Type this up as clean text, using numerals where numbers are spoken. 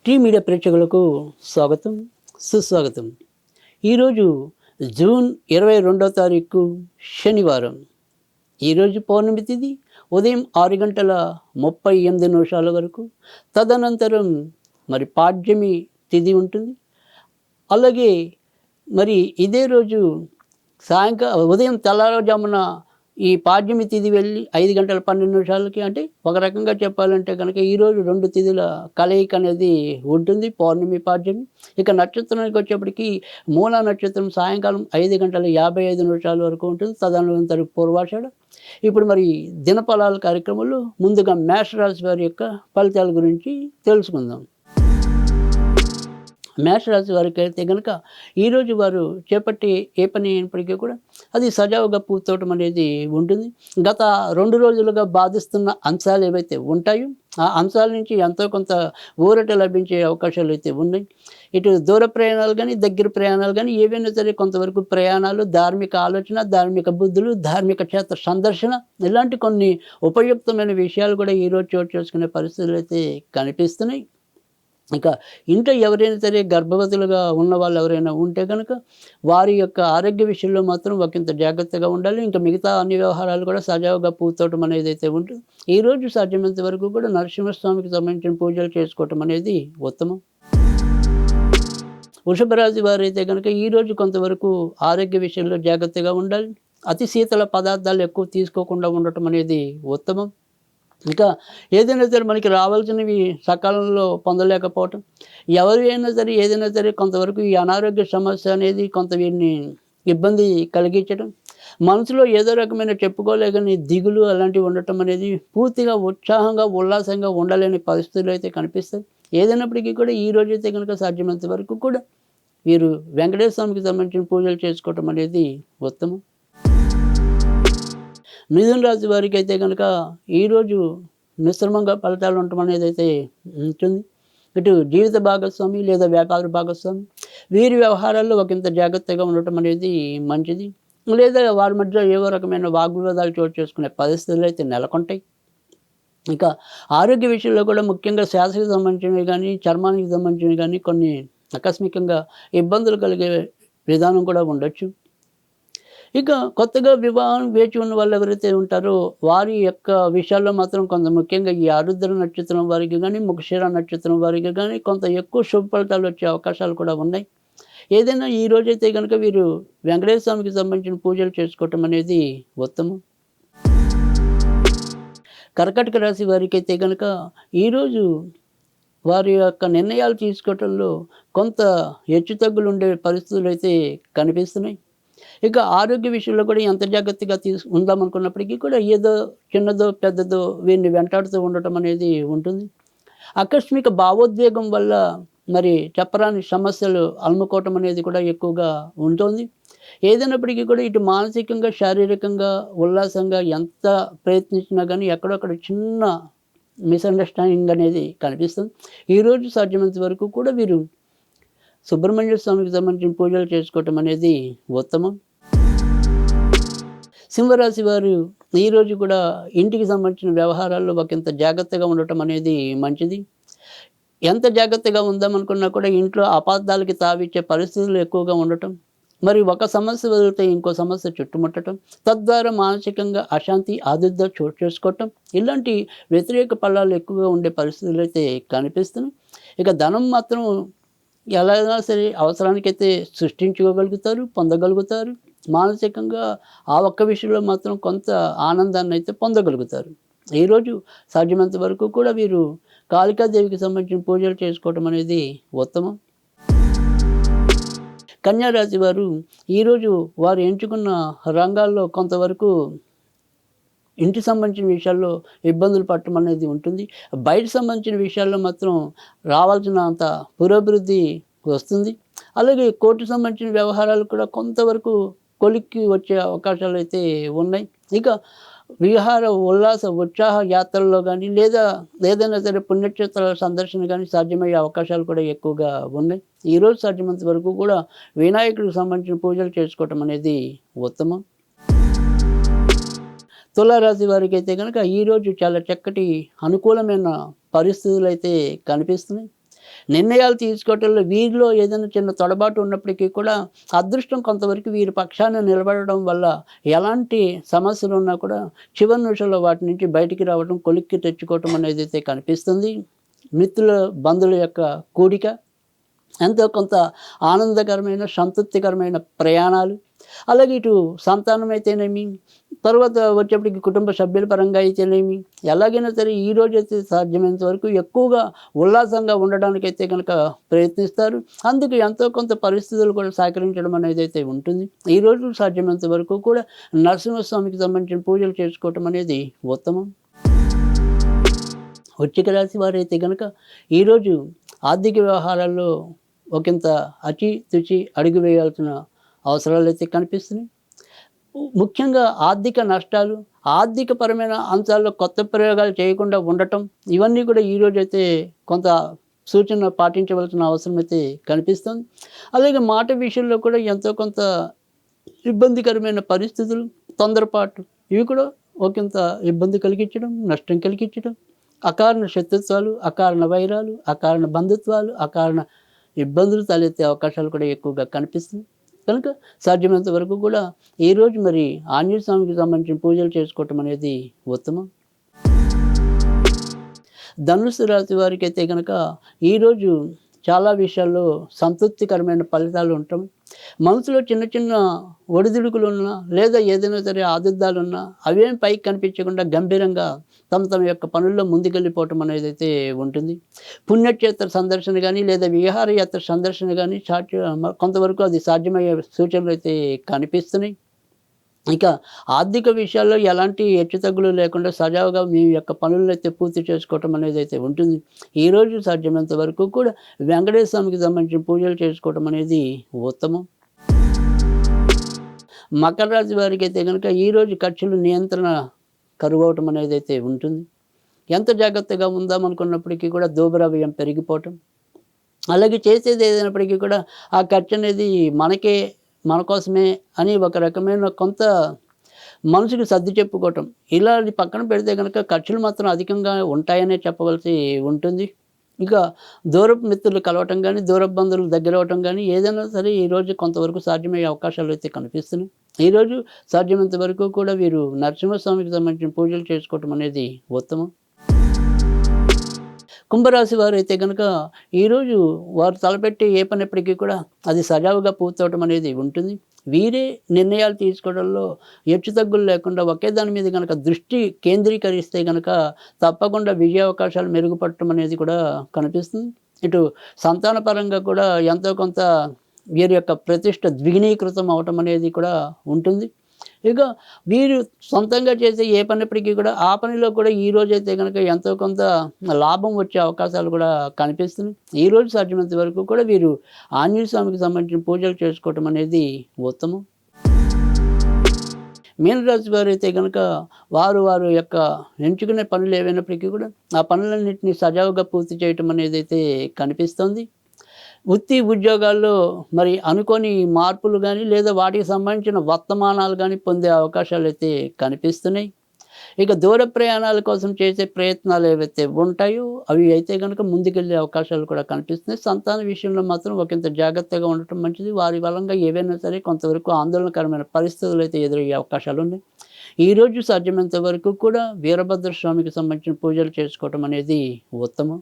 Tea media ప్రేక్షకులకు స్వాగతం, సుస్వాగతం. ఈరోజు జూన్ 22వ తారీఖు శనివారం. ఈరోజు పౌర్ణమి తిథి ఉదయం 6:38 వరకు. తదనంతరం పాడ్యమి తిథి ఉంటుంది. అలాగే ఇదే రోజు ఉదయం తెల్లవారుజామున ఈ పాడ్యమి తిథి వెళ్ళి 5:12 అంటే ఒక రకంగా చెప్పాలంటే కనుక ఈరోజు 2 తిథుల కలయిక అనేది ఉంటుంది, పౌర్ణమి పాడ్యమి. ఇక నక్షత్రానికి వచ్చేప్పటికి మూలా నక్షత్రం సాయంకాలం 5:55 వరకు ఉంటుంది. తదనంతరం పూర్వాషాఢ. ఇప్పుడు దినఫలాల కార్యక్రమంలో ముందుగా మేషరాశి వారి యొక్క ఫలితాల గురించి తెలుసుకుందాం. మేషరాశి వారికి అయితే కనుక ఈరోజు వారు చేపట్టే ఏ పని అయినప్పటికీ కూడా అది సజావుగా పూర్తవటం అనేది ఉంటుంది. గత 2 రోజులుగా బాధిస్తున్న అంశాలు ఏవైతే ఉంటాయో ఆ అంశాల నుంచి ఎంతో కొంత ఊరట లభించే అవకాశాలు అయితే ఉన్నాయి. ఇటు దూర ప్రయాణాలు కానీ, దగ్గర ప్రయాణాలు కానీ ఏవైనా సరే కొంతవరకు ప్రయాణాలు, ధార్మిక ఆలోచన, ధార్మిక బుద్ధులు, ధార్మిక క్షేత్ర సందర్శన ఇలాంటి కొన్ని ఉపయుక్తమైన విషయాలు కూడా ఈరోజు చోటు చేసుకునే పరిస్థితులు అయితే కనిపిస్తున్నాయి. ఇక ఇంట్లో ఎవరైనా సరే గర్భవతులుగా ఉన్న వాళ్ళు ఎవరైనా ఉంటే కనుక వారి యొక్క ఆరోగ్య విషయంలో మాత్రం ఒకంత జాగ్రత్తగా ఉండాలి. ఇంకా మిగతా అన్ని వ్యవహారాలు కూడా సజావుగా పూర్తవటం అనేది అయితే ఉంటుంది. ఈరోజు సాధ్యమైనంత వరకు కూడా నరసింహస్వామికి సంబంధించిన పూజలు చేసుకోవటం అనేది ఉత్తమం. వృషభ రాశి వారైతే కనుక ఈరోజు కొంతవరకు ఆరోగ్య విషయంలో జాగ్రత్తగా ఉండాలి. అతి శీతల పదార్థాలు ఎక్కువ తీసుకోకుండా ఉండటం అనేది ఉత్తమం. ఇంకా ఏదైనా సరే మనకి రావాల్సినవి సకాలంలో పొందలేకపోవటం, ఎవరైనా సరే ఏదైనా సరే కొంతవరకు ఈ అనారోగ్య సమస్య అనేది కొంత వీరిని ఇబ్బంది కలిగించడం, మనసులో ఏదో రకమైన చెప్పుకోలేకని దిగులు అలాంటివి ఉండటం అనేది పూర్తిగా ఉత్సాహంగా ఉల్లాసంగా ఉండలేని పరిస్థితులు అయితే కనిపిస్తాయి. ఏదైనప్పటికీ కూడా ఈ రోజైతే కనుక సాధ్యమైనంత వరకు కూడా వీరు వెంకటేశ్వర స్వామికి సంబంధించిన పూజలు చేసుకోవటం అనేది ఉత్తమం. మిథున రాశి వారికి అయితే కనుక ఈరోజు మిశ్రమంగా ఫలితాలు ఉండటం అనేది అయితే ఉంటుంది. ఇటు జీవిత భాగస్వామి లేదా వ్యాపార భాగస్వామి వీరి వ్యవహారాల్లో ఒకంత జాగ్రత్తగా ఉండటం అనేది మంచిది. లేదా వారి మధ్య ఏవో రకమైన వాగ్వివాదాలు చోటు చేసుకునే పరిస్థితులు అయితే నెలకొంటాయి. ఇక ఆరోగ్య విషయంలో కూడా ముఖ్యంగా శ్వాసకి సంబంధించినవి కానీ, చర్మానికి సంబంధించినవి కానీ కొన్ని ఆకస్మికంగా ఇబ్బందులు కలిగే విధానం కూడా ఉండొచ్చు. ఇక కొత్తగా వివాహం వేచి ఉన్న వాళ్ళు ఎవరైతే ఉంటారో వారి యొక్క విషయాల్లో మాత్రం కొంత ముఖ్యంగా ఈ ఆరుద్ర నక్షత్రం వారికి కానీ, మృగశిర నక్షత్రం వారికి కానీ కొంత ఎక్కువ శుభ ఫలితాలు వచ్చే అవకాశాలు కూడా ఉన్నాయి. ఏదైనా ఈ రోజైతే కనుక వీరు వెంకటేశ్వర స్వామికి సంబంధించిన పూజలు చేసుకోవటం అనేది ఉత్తమం. కర్కాటక రాశి వారికి అయితే కనుక ఈరోజు వారి యొక్క నిర్ణయాలు తీసుకోవటంలో కొంత హెచ్చుతగ్గులు ఉండే పరిస్థితులు అయితే కనిపిస్తున్నాయి. ఇక ఆరోగ్య విషయంలో కూడా ఎంత జాగ్రత్తగా ఉందామనుకున్నప్పటికీ కూడా ఏదో చిన్నదో పెద్దదో వీరిని వెంటాడుతూ ఉండటం అనేది ఉంటుంది. ఆకస్మిక భావోద్వేగం వల్ల చెప్పరాని సమస్యలు అలుముకోవటం అనేది కూడా ఎక్కువగా ఉంటుంది. ఏదైనప్పటికీ కూడా ఇటు మానసికంగా, శారీరకంగా, ఉల్లాసంగా ఎంత ప్రయత్నించినా కానీ ఎక్కడొక్కడ చిన్న మిస్అండర్స్టాండింగ్ అనేది కనిపిస్తుంది. ఈరోజు సాధ్యమైనంత వరకు కూడా వీరు సుబ్రహ్మణ్య స్వామికి సంబంధించిన పూజలు చేసుకోవటం అనేది ఉత్తమం. సింహరాశి వారు ఈరోజు కూడా ఇంటికి సంబంధించిన వ్యవహారాల్లో ఒకంత జాగ్రత్తగా ఉండటం అనేది మంచిది. ఎంత జాగ్రత్తగా ఉందామనుకున్నా కూడా ఇంట్లో అపార్థాలకి తావిచ్చే పరిస్థితులు ఎక్కువగా ఉండటం, ఒక సమస్య వదిలితే ఇంకో సమస్య చుట్టుముట్టడం, తద్వారా మానసికంగా అశాంతి, ఆదుర్ద చోటు చేసుకోవటం ఇలాంటి వ్యతిరేక ఫలాలు ఎక్కువగా ఉండే పరిస్థితులు అయితే కనిపిస్తున్నాయి. ఇక ధనం మాత్రం ఎలాగైనా సరే అవసరానికైతే సృష్టించుకోగలుగుతారు, పొందగలుగుతారు. మానసికంగా ఆ ఒక్క విషయంలో మాత్రం కొంత ఆనందాన్ని అయితే పొందగలుగుతారు. ఈరోజు సాధ్యమైనంత వరకు కూడా వీరు కాళికాదేవికి సంబంధించిన పూజలు చేసుకోవటం అనేది ఉత్తమం. కన్యా రాశి వారు ఈరోజు వారు ఎంచుకున్న రంగాల్లో కొంతవరకు ఇంటికి సంబంధించిన విషయాల్లో ఇబ్బందులు పడటం అనేది ఉంటుంది. బయట సంబంధించిన విషయాల్లో మాత్రం రావాల్సినంత పురోభివృద్ధి వస్తుంది. అలాగే కోర్టు సంబంధించిన వ్యవహారాలు కూడా కొంతవరకు కొలిక్కి వచ్చే అవకాశాలు అయితే ఉన్నాయి. ఇక విహార, ఉల్లాస, ఉత్సాహ యాత్రల్లో కానీ లేదా ఏదైనా సరే పుణ్యక్షేత్రాల సందర్శన కానీ సాధ్యమయ్యే అవకాశాలు కూడా ఎక్కువగా ఉన్నాయి. ఈరోజు సాధ్యమైనంత వరకు కూడా వినాయకుడికి సంబంధించిన పూజలు చేసుకోవటం అనేది ఉత్తమం. తులారాశి వారికి అయితే కనుక ఈరోజు చాలా చక్కటి అనుకూలమైన పరిస్థితులు అయితే కనిపిస్తున్నాయి. నిర్ణయాలు తీసుకోవటంలో వీరిలో ఏదైనా చిన్న తొడబాటు ఉన్నప్పటికీ కూడా అదృష్టం కొంతవరకు వీరి పక్షాన నిలబడడం వల్ల ఎలాంటి సమస్యలు ఉన్నా కూడా చివరి నిమిషంలో వాటి నుంచి బయటికి రావడం, కొలిక్కి తెచ్చుకోవటం అనేది అయితే కనిపిస్తుంది. మిత్రుల, బంధువుల యొక్క కూడిక, ఎంతో కొంత ఆనందకరమైన, సంతృప్తికరమైన ప్రయాణాలు, అలాగే ఇటు సంతానం అయితేనేమి, తర్వాత వచ్చేప్పటికి కుటుంబ సభ్యుల పరంగా అయితేనేమి, ఎలాగైనా సరే ఈరోజైతే సాధ్యమైనంత వరకు ఎక్కువగా ఉల్లాసంగా ఉండడానికైతే కనుక ప్రయత్నిస్తారు. అందుకు ఎంతో కొంత పరిస్థితులు కూడా సహకరించడం అనేది అయితే ఉంటుంది. ఈరోజు సాధ్యమైనంత వరకు కూడా నరసింహస్వామికి సంబంధించిన పూజలు చేసుకోవటం అనేది ఉత్తమం. వృశ్చిక రాశి వారైతే కనుక ఈరోజు ఆర్థిక వ్యవహారాల్లో ఒకంత అచితుచి అడుగు వేయాల్సిన అవసరాలు అయితే కనిపిస్తున్నాయి. ముఖ్యంగా ఆర్థిక నష్టాలు, ఆర్థికపరమైన అంశాల్లో కొత్త ప్రయోగాలు చేయకుండా ఉండటం, ఇవన్నీ కూడా ఈరోజైతే కొంత సూచన పాటించవలసిన అవసరం అయితే కనిపిస్తుంది. అలాగే మాట విషయంలో కూడా ఎంతో కొంత ఇబ్బందికరమైన పరిస్థితులు, తొందరపాటు, ఇవి కూడా ఒకంత ఇబ్బంది కలిగించడం, నష్టం కలిగించడం, అకారణ శత్రుత్వాలు, అకారణ వైరాలు, అకారణ బంధుత్వాలు, అకారణ ఇబ్బందులు తలెత్తే అవకాశాలు కూడా ఎక్కువగా కనిపిస్తుంది. కనుక సాధ్యమైనంత వరకు కూడా ఈరోజు మరి ఆంజనేయ స్వామికి సంబంధించిన పూజలు చేసుకోవటం అనేది ఉత్తమం. ధనుస్సు రాశి వారికి అయితే కనుక ఈరోజు చాలా విషయాల్లో సంతృప్తికరమైన ఫలితాలు ఉండటం, మనసులో చిన్న చిన్న ఒడిదుడుకులు ఉన్నా లేదా ఏదైనా సరే ఆదుర్దాలున్నా అవేం పైకి కనిపించకుండా గంభీరంగా తమ యొక్క పనుల్లో ముందుకెళ్ళిపోవటం అనేది అయితే ఉంటుంది. పుణ్యక్షేత్ర సందర్శన కానీ లేదా విహారయాత్ర సందర్శన కానీ కొంతవరకు అది సాధ్యమయ్యే సూచనలు అయితే కనిపిస్తున్నాయి. ఇక ఆర్థిక విషయాల్లో ఎలాంటి హెచ్చుతగ్గులు లేకుండా సజావుగా మీ యొక్క పనులను అయితే పూర్తి చేసుకోవటం అనేది అయితే ఉంటుంది. ఈరోజు సాధ్యమైనంత వరకు కూడా వెంకటేశ్వర స్వామికి సంబంధించిన పూజలు చేసుకోవటం అనేది ఉత్తమం. మకర రాశి వారికి అయితే కనుక ఈరోజు ఖర్చులు నియంత్రణ కరువవటం అనేది అయితే ఉంటుంది. ఎంత జాగ్రత్తగా ఉందామనుకున్నప్పటికీ కూడా దోబరా వ్యయం పెరిగిపోవటం, అలాగే చేసేది ఏదైనప్పటికీ కూడా ఆ ఖర్చు అనేది మన కోసమే అని ఒక రకమైన కొంత మనసుకి సర్ది చెప్పుకోవటం, ఇలా అది పక్కన పెడితే కనుక ఖర్చులు మాత్రం అధికంగా ఉంటాయనే చెప్పవలసి ఉంటుంది. ఇక దూరపు మిత్రులు కలవటం కానీ, దూరపు బంధువులు దగ్గర అవ్వటం కానీ ఏదైనా సరే ఈరోజు కొంతవరకు సాధ్యమయ్యే అవకాశాలు అయితే కనిపిస్తున్నాయి. ఈరోజు సాధ్యమైనంత వరకు కూడా వీరు నరసింహస్వామికి సంబంధించిన పూజలు చేసుకోవటం అనేది ఉత్తమం. కుంభరాశి వారు అయితే కనుక ఈరోజు వారు తలపెట్టి ఏ పనప్పటికీ కూడా అది సజావుగా పూర్తవటం అనేది ఉంటుంది. వీరే నిర్ణయాలు తీసుకోవడంలో హెచ్చుతగ్గులు లేకుండా ఒకే దాని మీద కనుక దృష్టి కేంద్రీకరిస్తే కనుక తప్పకుండా విజయ అవకాశాలు మెరుగుపడటం అనేది కూడా కనిపిస్తుంది. ఇటు సంతాన పరంగా కూడా ఎంతో కొంత వీరి యొక్క ప్రతిష్ట ద్విగుణీకృతం అవటం అనేది కూడా ఉంటుంది. ఇక వీరు సొంతంగా చేసే ఏ పనప్పటికీ కూడా ఆ పనిలో కూడా ఈరోజైతే కనుక ఎంతో కొంత లాభం వచ్చే అవకాశాలు కూడా కనిపిస్తున్నాయి. ఈరోజు సాధ్యమైనంత వరకు కూడా వీరు ఆంజనేయ స్వామికి సంబంధించిన పూజలు చేసుకోవటం అనేది ఉత్తమం. మీనరాశి వారు అయితే కనుక వారు యొక్క ఎంచుకునే పనులు ఏవైనప్పటికీ కూడా ఆ పనులన్నింటినీ సజావుగా పూర్తి చేయటం అనేది అయితే కనిపిస్తుంది. వృత్తి ఉద్యోగాల్లో మరి అనుకోని మార్పులు కానీ లేదా వాటికి సంబంధించిన వర్తమానాలు కానీ పొందే అవకాశాలు అయితే కనిపిస్తున్నాయి. ఇక దూర ప్రయాణాల కోసం చేసే ప్రయత్నాలు ఏవైతే ఉంటాయో అవి అయితే కనుక ముందుకెళ్ళే అవకాశాలు కూడా కనిపిస్తున్నాయి. సంతాన విషయంలో మాత్రం ఒకంత జాగ్రత్తగా ఉండటం మంచిది. వారి వలంగా ఏవైనా సరే కొంతవరకు ఆందోళనకరమైన పరిస్థితులు అయితే ఎదురయ్యే అవకాశాలు ఉన్నాయి. ఈరోజు సాధ్యమైనంత వరకు కూడా వీరభద్ర స్వామికి సంబంధించిన పూజలు చేసుకోవటం అనేది ఉత్తమం.